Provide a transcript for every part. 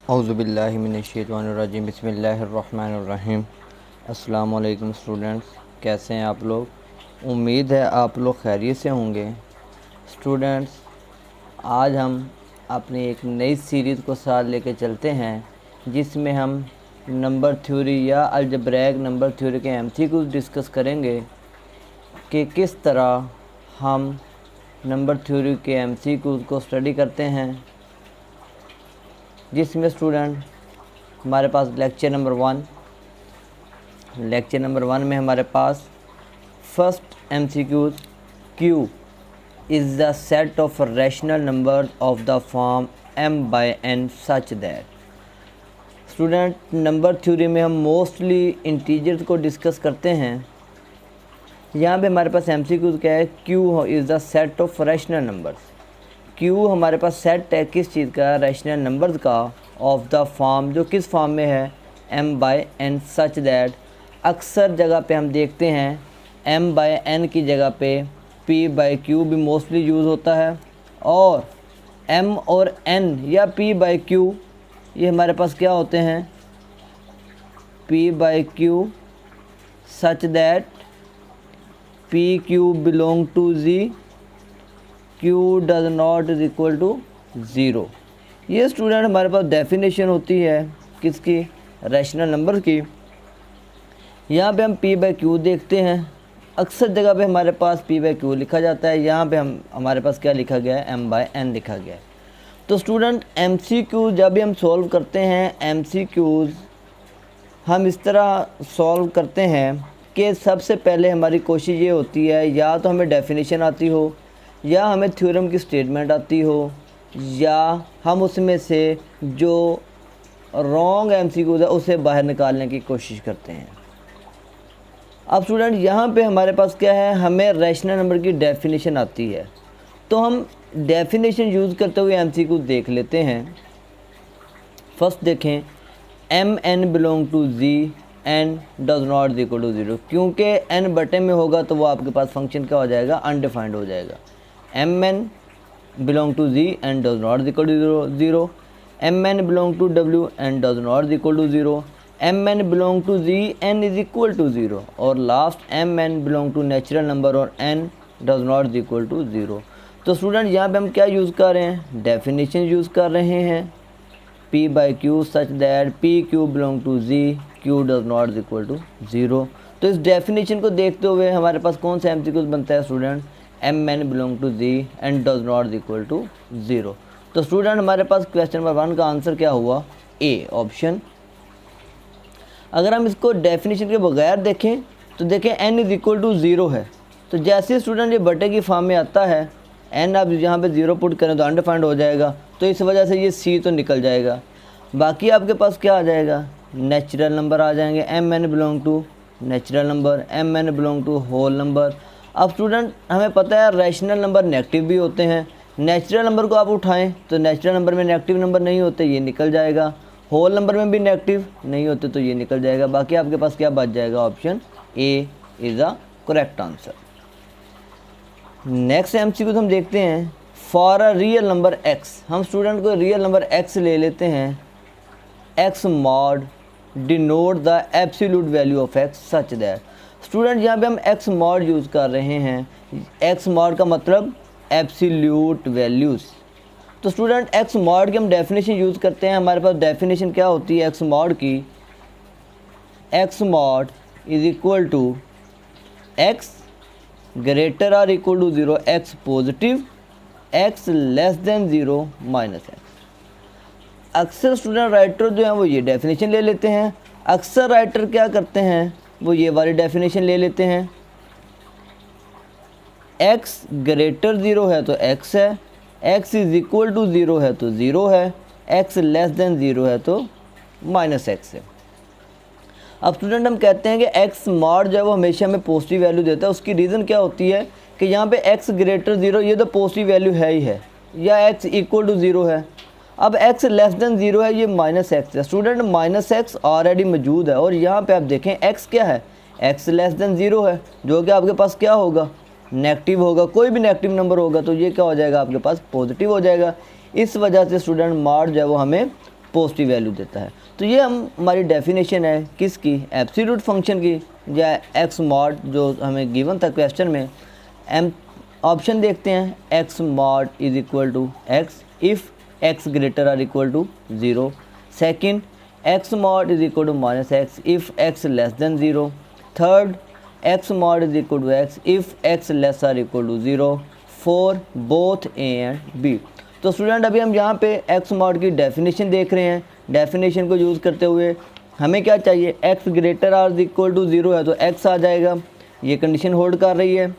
औज़ुबिल्लाहिमिनश्शैतानिर्रजीम बिस्मिल्लाहिर्रहमानिर्रहीम। अस्सलाम वालेकुम स्टूडेंट्स, कैसे हैं आप लोग? उम्मीद है आप लोग खैरियत से होंगे। स्टूडेंट्स, आज हम अपनी एक नई सीरीज़ को साथ लेके चलते हैं जिसमें हम नंबर थ्योरी या अलजेब्रिक नंबर थ्योरी के एमसीक्यूज़ डिस्कस करेंगे कि किस तरह हम नंबर थ्योरी के एमसीक्यूज़ को स्टडी करते हैं, जिसमें स्टूडेंट हमारे पास लेक्चर नंबर वन में हमारे पास first MCQs Q is the set of rational number of the form m/n such that. Student, number theory में हम मोस्टली इंटीजर्स को डिस्कस करते हैं। यहाँ पे हमारे पास एमसीक्यूज़ क्या है? Q is the set of rational numbers. Q हमारे पास सेट है किस चीज़ का? रैशनल नंबर्स का, ऑफ द फॉर्म, जो किस फॉर्म में है? m/n such that. अक्सर जगह पे हम देखते हैं m/n की जगह पे p/q भी मोस्टली यूज़ होता है, और m और n या p/q ये हमारे पास क्या होते हैं? p/q such that pq belong to z, q does not is equal to 0। ये स्टूडेंट हमारे पास डेफिनेशन होती है किसकी? रैशनल नंबर की। यहाँ पे हम p/q देखते हैं, अक्सर जगह पे हमारे पास p/q लिखा जाता है। यहाँ पे हमारे पास क्या लिखा गया है? m/n लिखा गया है। तो स्टूडेंट, MCQ जब भी हम सॉल्व करते हैं, MCQs हम इस तरह सॉल्व करते हैं कि सबसे पहले हमारी कोशिश ये होती है या तो हमें डेफिनेशन आती हो, या हमें थ्योरम की स्टेटमेंट आती हो, या हम उसमें से जो रॉन्ग MCQs है उसे बाहर निकालने की कोशिश करते हैं। अब स्टूडेंट, यहाँ पे हमारे पास क्या है? हमें रैशनल नंबर की डेफिनेशन आती है, तो हम डेफिनेशन यूज़ करते हुए MCQ देख लेते हैं। फर्स्ट देखें, mn belong to z n does not equal to 0। क्योंकि n बटे में होगा तो वो आपके पास फंक्शन क्या हो जाएगा? अनडिफाइंड हो जाएगा। mn belong to z n does not equal to 0, mn belong to w n does not equal to 0, mn belong to z n is equal to 0, और last mn belong to natural number और n does not equal to 0। तो student, यहाँ पे हम क्या use कर रहे हैं? डेफिनेशन यूज़ कर रहे हैं, p/q such that pq belong to z, q does not equal to 0। तो इस डेफिनेशन को देखते हुए हमारे पास कौन सा MCQ बनता है student? mn belong to z and does not equal to 0। तो स्टूडेंट, हमारे पास क्वेश्चन नंबर 1 का आंसर क्या हुआ? A option. अगर हम इसको डेफिनेशन के बगैर देखें तो देखें n इज इक्वल टू 0 है, तो जैसे स्टूडेंट ये बटे की फॉर्म में आता है, n आप यहाँ पे 0 पुट करें तो अनडिफाइंड हो जाएगा, तो इस वजह से ये c तो निकल जाएगा। बाकी आपके पास क्या आ जाएगा? नेचुरल नंबर आ जाएंगे, mn belong to natural number, mn belong to whole number. अब स्टूडेंट, हमें पता है रैशनल नंबर नेगेटिव भी होते हैं। नेचुरल नंबर को आप उठाएं तो नेचुरल नंबर में नेगेटिव नंबर नहीं होते, ये निकल जाएगा। होल नंबर में भी नेगेटिव नहीं होते तो ये निकल जाएगा। बाकी आपके पास क्या बच जाएगा? Option A is the correct answer. Next MCQ हम देखते हैं, for a real number x। हम स्टूडेंट को रियल नंबर x ले लेते हैं, x mod denote the absolute value of x such that. Student, यहाँ पे हम x मॉड यूज़ कर रहे हैं। x मॉड का मतलब एब्सोल्यूट वैल्यूज़। तो स्टूडेंट, x मॉड की हम डेफिनेशन यूज़ करते हैं। हमारे पास डेफिनेशन क्या होती है x मॉड की? x mod is equal to x greater or equal to 0, x positive, x less than 0 minus x। अक्सर स्टूडेंट राइटर जो हैं वो ये डेफिनेशन ले लेते हैं। अक्सर राइटर क्या करते हैं? वो ये वाली डेफिनेशन ले लेते हैं। x ग्रेटर 0 है तो x है, x इज इक्वल टू 0 है तो 0 है, x लेस देन 0 है तो माइनस x है। अब स्टूडेंट, हम कहते हैं कि x मॉड जो है वो हमेशा हमें पॉजिटिव वैल्यू देता है। उसकी रीज़न क्या होती है कि यहाँ पे x ग्रेटर 0 ये तो पॉजिटिव वैल्यू है ही है, या x इक्वल टू 0 है। अब x लेस देन 0 है, ये माइनस x है। स्टूडेंट, माइनस x ऑलरेडी मौजूद है, और यहाँ पे आप देखें x क्या है? x लेस देन 0 है, जो कि आपके पास क्या होगा? नेगेटिव होगा। कोई भी नेगेटिव नंबर होगा तो ये क्या हो जाएगा? आपके पास पॉजिटिव हो जाएगा। इस वजह से स्टूडेंट मॉड जो है वो हमें पॉजिटिव वैल्यू देता है। तो ये हमारी डेफिनेशन है किसकी, एब्सोल्यूट फंक्शन की, या एक्स मॉड जो हमें गिवन था क्वेश्चन में। एम ऑप्शन देखते हैं, x mod is equal to x if x greater or equal to 0। Second, x mod is equal to minus x if x less than 0। Third, x mod is equal to x if x less or equal to 0। 4 both A and B. तो student अभी हम यहाँ पे x mod की definition देख रहे हैं। Definition को यूज़ करते हुए हमें क्या चाहिए, x greater or equal to 0 है तो एक्स आ जाएगा, ये कंडीशन होल्ड कर रही है।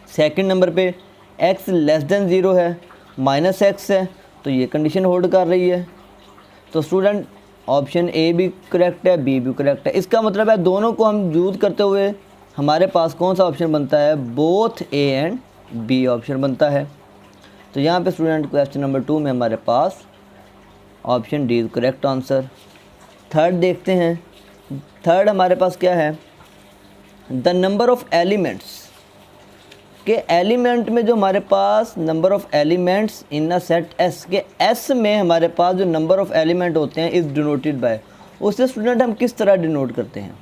सेकंड नंबर पे एक्स लेस देन 0 है, माइनस एक्स है, तो ये कंडीशन होल्ड कर रही है। तो स्टूडेंट ऑप्शन ए भी करेक्ट है, बी भी करेक्ट है। इसका मतलब है दोनों को हम यूज़ करते हुए हमारे पास कौन सा ऑप्शन बनता है, both A and B option बनता है। तो यहाँ पे स्टूडेंट क्वेश्चन नंबर 2 में हमारे पास option D is correct answer. Third देखते हैं, थर्ड हमारे पास क्या है, द नंबर ऑफ एलिमेंट्स के एलिमेंट में जो हमारे पास number of elements in a set S के एस में हमारे पास जो नंबर ऑफ एलिमेंट होते हैं इज़ डिनोटेड बाय, उससे स्टूडेंट हम किस तरह डिनोट करते हैं।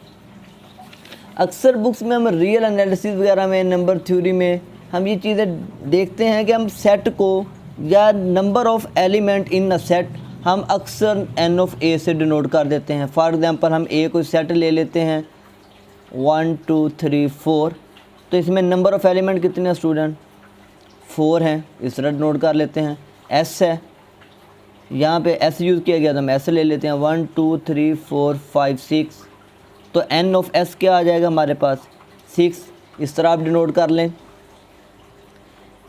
अक्सर बुक्स में हम रियल एनालिसिस वगैरह में, नंबर थ्योरी में हम ये चीज़ें देखते हैं कि हम सेट को या number of element in a set हम अक्सर एन ऑफ ए से डिनोट कर देते हैं। फॉर एग्जांपल हम ए को सेट ले लेते हैं 1 2 3 4, तो इसमें नंबर ऑफ़ एलिमेंट कितने हैं स्टूडेंट, 4 हैं, इस तरह नोट कर लेते हैं। एस है, यहाँ पे एस यूज़ किया गया तो हम एस ले लेते हैं 1 2 3 4 5 6, तो एन ऑफ एस क्या आ जाएगा हमारे पास 6, इस तरह आप डिनोट कर लें।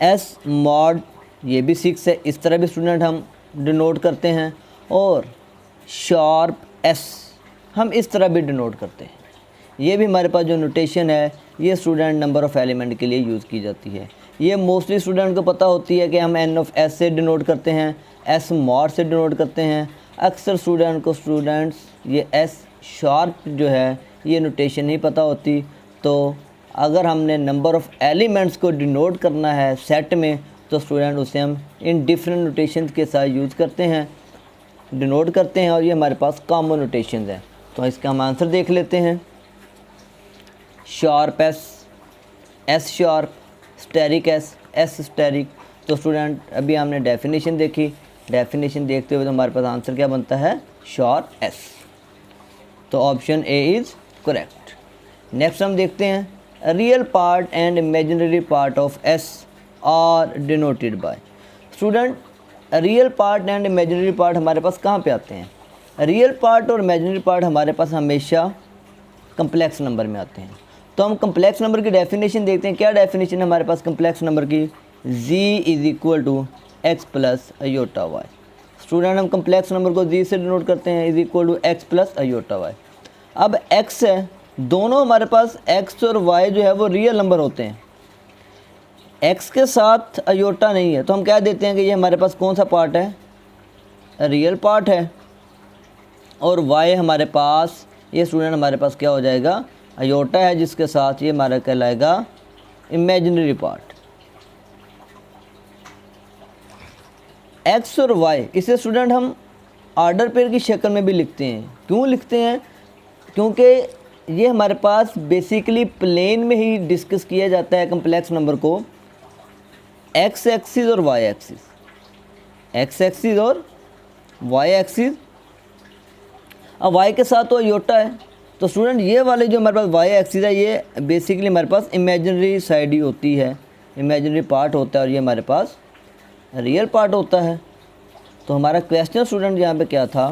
एस मॉड ये भी 6 है, इस तरह भी स्टूडेंट हम डिनोट करते हैं। और शार्प एस हम इस तरह भी डिनोट करते हैं। ये भी हमारे पास जो नोटेशन है ये स्टूडेंट नंबर ऑफ़ एलिमेंट के लिए यूज़ की जाती है। ये मोस्टली स्टूडेंट को पता होती है कि हम एन ऑफ एस से डिनोट करते हैं, एस मॉड से डिनोट करते हैं। अक्सर स्टूडेंट्स ये एस शार्प जो है ये नोटेशन नहीं पता होती। तो अगर हमने नंबर ऑफ़ एलिमेंट्स को डिनोट करना है सेट में तो स्टूडेंट उसे हम इन डिफरेंट नोटेशन के साथ यूज़ करते हैं, डिनोट करते हैं, और ये हमारे पास कॉमन नोटेशन है। तो इसका हम आंसर देख लेते हैं। Sharp S, S sharp, asterisk S, S asterisk. तो स्टूडेंट अभी हमने डेफिनेशन देखी, डेफिनेशन देखते हुए तो हमारे पास आंसर क्या बनता है, शार्प एस। तो option A is correct. Next हम देखते हैं, real part and imaginary part of S are denoted by. Student real part and imaginary part हमारे पास कहाँ पे आते हैं, रियल पार्ट और इमेजिनरी पार्ट हमारे पास हमेशा कम्प्लेक्स नंबर में आते हैं। तो हम कम्प्लेक्स नंबर की डेफिनेशन देखते हैं। क्या डेफिनेशन है हमारे पास कम्प्लेक्स नंबर की, z is equal to x plus iota y. Student हम कम्प्लेक्स नंबर को z से डिनोट करते हैं, is equal to x plus iota y. अब x है, दोनों हमारे पास x और y जो है वो रियल नंबर होते हैं, x के साथ अयोटा नहीं है, तो हम कह देते हैं कि ये हमारे पास कौन सा पार्ट है, रियल पार्ट है। और y हमारे पास, ये स्टूडेंट हमारे पास क्या हो जाएगा, अयोटा है, जिसके साथ ये हमारा कहलाएगा इमेजिनरी पार्ट। x और y इसे स्टूडेंट हम ऑर्डर पेयर की शक्ल में भी लिखते हैं। क्यों लिखते हैं, क्योंकि ये हमारे पास बेसिकली प्लेन में ही डिस्कस किया जाता है कम्प्लेक्स नंबर को, x एक्सिस और y एक्सिस, x एक्सिस और y एक्सिस। अब y के साथ तो अयोटा है, तो स्टूडेंट ये वाले जो हमारे पास y एक्सिस है ये बेसिकली हमारे पास इमेजिनरी साइड ही होती है, इमेजिनरी पार्ट होता है, और ये हमारे पास रियल पार्ट होता है। तो हमारा क्वेश्चन स्टूडेंट यहाँ पे क्या था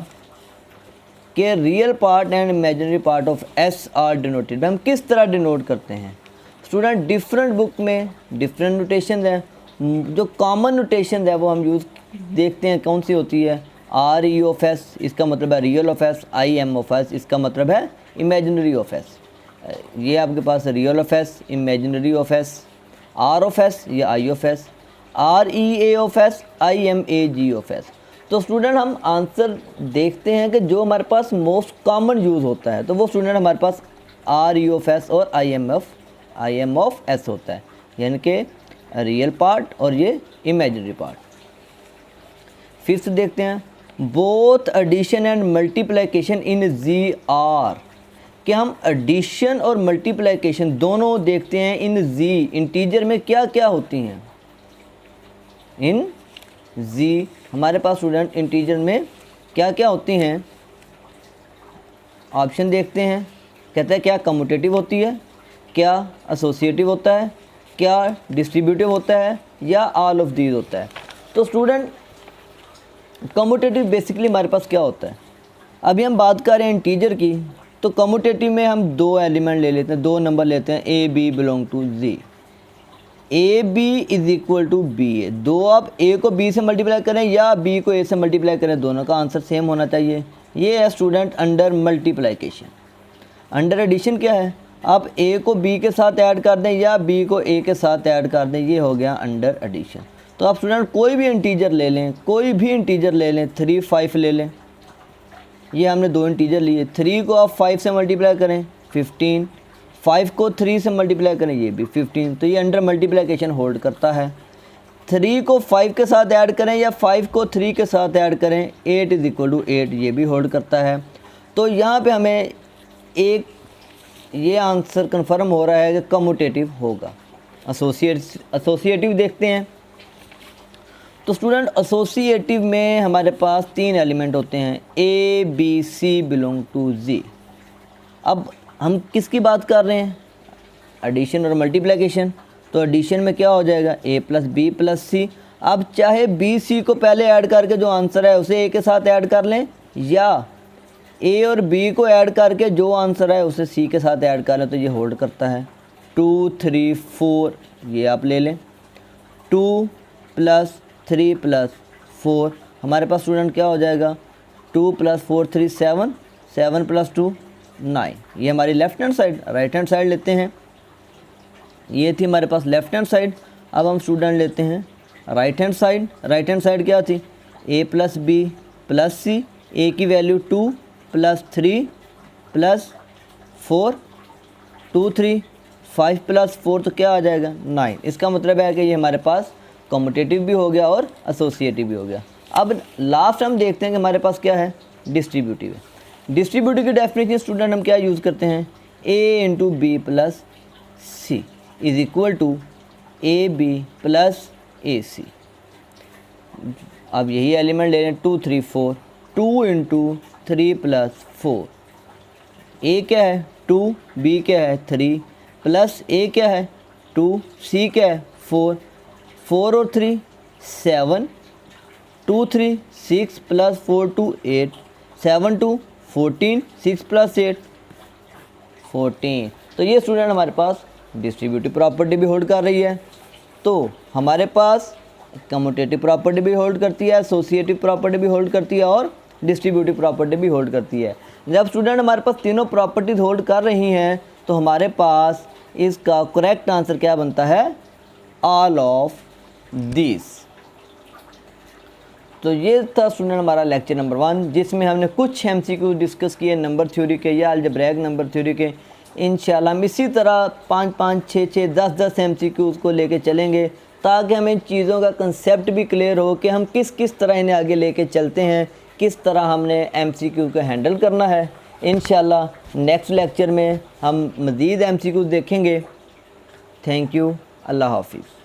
कि real part and imaginary part of S are denoted. हम किस तरह डिनोट करते हैं स्टूडेंट, डिफरेंट बुक में डिफरेंट नोटेशन है। जो कॉमन नोटेशन है वो हम यूज़ देखते हैं कौन सी होती है, आर ई ऑफ एस इसका मतलब है real of S, I M of S इसका मतलब है इमेजिनरी ऑफ एस। ये आपके पास real of S, imaginary of S, R of S या I of S, R E A of S, I M A G of S. तो student हम answer देखते हैं कि जो हमारे पास मोस्ट कॉमन यूज़ होता है तो वो स्टूडेंट हमारे पास आर ई ऑफ एस और आई एम ऑफ एस होता है, यानी कि रियल पार्ट और ये इमेजिनरी पार्ट। फिर से देखते हैं, both addition and multiplication in G R, कि हम एडिशन और मल्टीप्लिकेशन दोनों देखते हैं इन जी, इंटीजर में क्या क्या होती हैं। इन जी हमारे पास स्टूडेंट इंटीजर में क्या क्या होती हैं, ऑप्शन देखते हैं। कहते हैं क्या कम्यूटेटिव होती है, क्या एसोसिएटिव होता है, क्या डिस्ट्रीब्यूटिव होता है, या ऑल ऑफ दीज होता है। तो स्टूडेंट कम्यूटेटिव बेसिकली हमारे पास क्या होता है, अभी हम बात कर रहे हैं इंटीजर की, तो कम्यूटेटिव में हम दो एलिमेंट ले लेते हैं, दो नंबर लेते हैं, A B belong to G. A B is equal to B A, दो आप ए को बी से मल्टीप्लाई करें या बी को ए से मल्टीप्लाई करें, दोनों का आंसर सेम होना चाहिए। ये है student under multiplication. Under addition क्या है, आप ए को बी के साथ ऐड कर दें या बी को ए के साथ ऐड कर दें, ये हो गया अंडर एडिशन। तो आप स्टूडेंट कोई भी इंटीजर ले लें, कोई भी इंटीजर ले लें, 3 5 ले लें, ये हमने दो इंटीजर लिए, 3 को आप 5 से मल्टीप्लाई करें 15, 5 को 3 से मल्टीप्लाई करें ये भी 15, तो ये अंडर मल्टीप्लिकेशन होल्ड करता है। 3 को 5 के साथ ऐड करें या 5 को 3 के साथ ऐड करें, 8 इज इक्वल टू 8, ये भी होल्ड करता है। तो यहाँ पे हमें एक ये आंसर कंफर्म हो रहा है कि कम्यूटेटिव होगा। एसोसिएटिव देखते हैं, तो स्टूडेंट एसोसिएटिव में हमारे पास 3 एलिमेंट होते हैं, A B C belong to G. अब हम किसकी बात कर रहे हैं, एडिशन और मल्टीप्लिकेशन। तो एडिशन में क्या हो जाएगा, ए प्लस बी प्लस सी। अब चाहे बी सी को पहले ऐड करके जो आंसर है उसे ए के साथ ऐड कर लें, या ए और बी को ऐड करके जो आंसर है उसे सी के साथ ऐड कर लें, तो ये होल्ड करता है। 2 3 4 ये आप ले लें, 2 + 3 + 4 हमारे पास स्टूडेंट क्या हो जाएगा, 2 + 4 3 7, 7 + 2 9। ये हमारी left hand side. Right hand side लेते हैं, ये थी हमारे पास लेफ्ट हैंड साइड। अब हम स्टूडेंट लेते हैं right hand side. Right hand side क्या थी, a + b + c, a की वैल्यू 2 + 3 + 4, 2 3 5 + 4 तो क्या आ जाएगा 9। इसका मतलब है कि ये हमारे पास कम्यूटेटिव भी हो गया और एसोसिएटिव भी हो गया। अब लास्ट हम देखते हैं कि हमारे पास क्या है, डिस्ट्रीब्यूटिव है। डिस्ट्रीब्यूटिव की डेफिनेशन स्टूडेंट हम क्या यूज़ करते हैं, a × b + c is equal to ab + ac। अब यही एलिमेंट ले लें, 2 3 4, 2 × 3 + 4, a क्या है 2, b क्या है 3, प्लस a क्या है 2, c क्या है 4, 4 और 3 7, 2 3 6 + 4 2 8, 7 2 14, 6 + 8 14। तो ये स्टूडेंट हमारे पास डिस्ट्रीब्यूटिव प्रॉपर्टी भी होल्ड कर रही है। तो हमारे पास कम्यूटेटिव प्रॉपर्टी भी होल्ड करती है, एसोसिएटिव प्रॉपर्टी भी होल्ड करती है और डिस्ट्रीब्यूटिव प्रॉपर्टी भी होल्ड करती है। जब स्टूडेंट हमारे पास तीनों प्रॉपर्टीज होल्ड कर रही हैं तो हमारे पास इसका करेक्ट आंसर क्या बनता है, ऑल ऑफ दिस। तो ये था स्टूडेंट हमारा लेक्चर नंबर 1, जिसमें हमने कुछ एमसीक्यू डिस्कस किए नंबर थ्योरी के या अलजेब्रिक नंबर थ्योरी के। इंशाल्लाह हम इसी तरह 5 5 6 6 10 10 एमसीक्यूज़ को लेके चलेंगे, ताकि हमें इन चीज़ों का कंसेप्ट भी क्लियर हो कि हम किस किस तरह इन्हें आगे लेके चलते हैं, किस तरह हमने एमसीक्यू को हैंडल करना है। इंशाल्लाह नेक्स्ट लेक्चर में हम मज़ीद एमसीक्यूज़ देखेंगे। थैंक यू, अल्लाह हाफिज़।